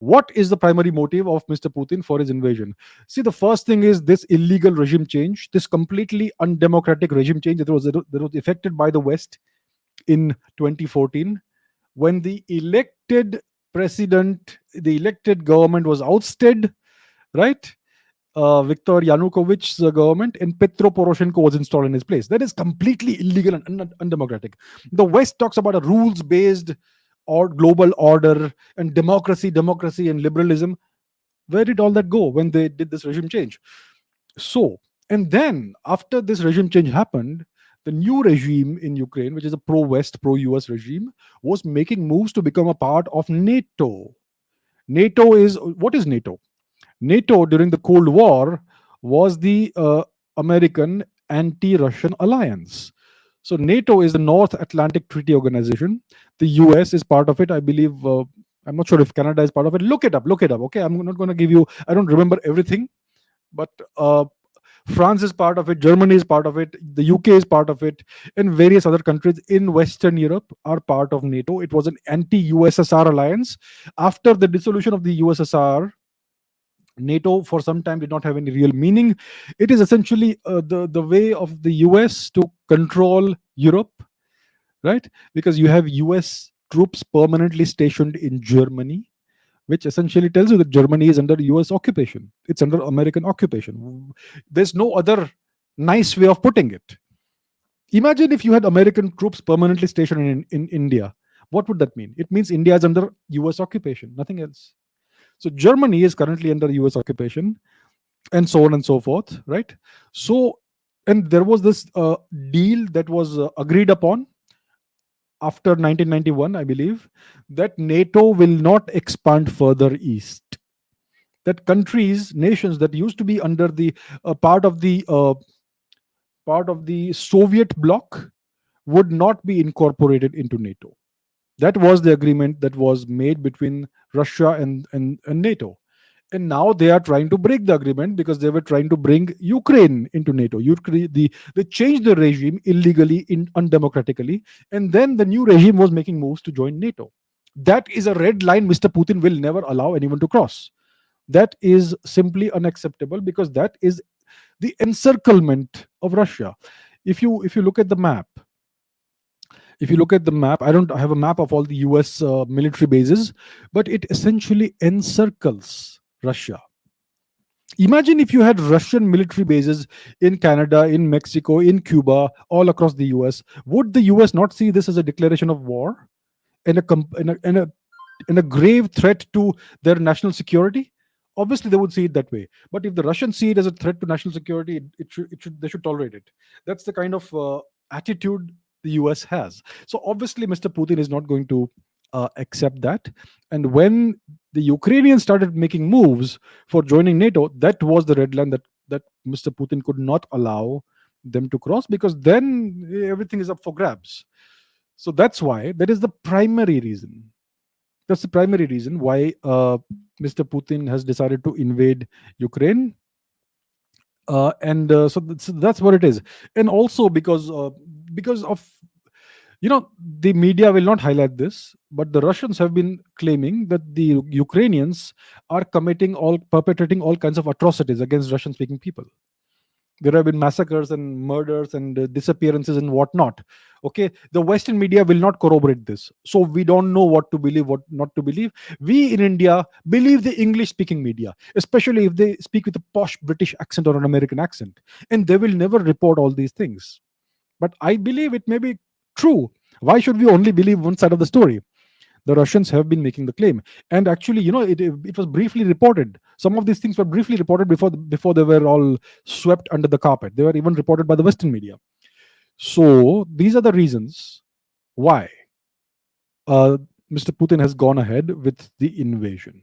What is the primary motive of Mr. Putin for his invasion? See, the first thing is this illegal regime change, this completely undemocratic regime change that was effected by the West in 2014, when the elected president, the elected government was ousted, right? Viktor Yanukovych's government, and Petro Poroshenko was installed in his place. That is completely illegal and undemocratic. The West talks about a rules based or global order and democracy and liberalism. Where did all that go when they did this regime change? So, and then after this regime change happened, the new regime in Ukraine, which is a pro West, pro US regime, was making moves to become a part of NATO. NATO is what is NATO? NATO during the Cold War was the American anti Russian alliance. So, NATO is the North Atlantic Treaty Organization. The US is part of it. I believe, I'm not sure if Canada is part of it. Look it up, look it up. Okay. I'm not going to give you, I don't remember everything, but France is part of it, Germany is part of it, the UK is part of it, and various other countries in Western Europe are part of NATO. It was an anti USSR alliance. After the dissolution of the USSR, NATO for some time did not have any real meaning. It is essentially the way of the US to control Europe, right? Because you have US troops permanently stationed in Germany, which essentially tells you that Germany is under US occupation. It's under American occupation. There's no other nice way of putting it. Imagine if you had American troops permanently stationed in India. What would that mean? It means India is under US occupation, nothing else. So Germany is currently under US occupation, and so on and so forth, right? So, and there was this deal that was agreed upon after 1991, I believe, that NATO will not expand further east. That countries, nations that used to be under the part of the Soviet bloc would not be incorporated into NATO. That was the agreement that was made between Russia and NATO. And now they are trying to break the agreement because they were trying to bring Ukraine into NATO. They changed the regime illegally, undemocratically, and then the new regime was making moves to join NATO. That is a red line Mr. Putin will never allow anyone to cross. That is simply unacceptable because that is the encirclement of Russia. If you look at the map, I don't have a map of all the US military bases, but it essentially encircles Russia. Imagine if you had Russian military bases in Canada, in Mexico, in Cuba, all across the US. Would the US not see this as a declaration of war and a grave threat to their national security? Obviously, they would see it that way. But if the Russians see it as a threat to national security, they should tolerate it. That's the kind of attitude the US has. So obviously, Mr. Putin is not going to accept that. And when the Ukrainians started making moves for joining NATO, that was the red line that Mr. Putin could not allow them to cross, because then everything is up for grabs. So that is the primary reason. That's the primary reason why Mr. Putin has decided to invade Ukraine. So that's what it is. And also because of, the media will not highlight this, but the Russians have been claiming that the Ukrainians are perpetrating all kinds of atrocities against Russian speaking people. There have been massacres and murders and disappearances and whatnot. Okay, the Western media will not corroborate this, so we don't know what to believe, what not to believe. We in India believe the English speaking media, especially if they speak with a posh British accent or an American accent, and they will never report all these things. But I believe it may be true. Why should we only believe one side of the story? The Russians have been making the claim, and actually, it was briefly reported. Some of these things were briefly reported before they were all swept under the carpet. They were even reported by the Western media. So these are the reasons why Mr. Putin has gone ahead with the invasion.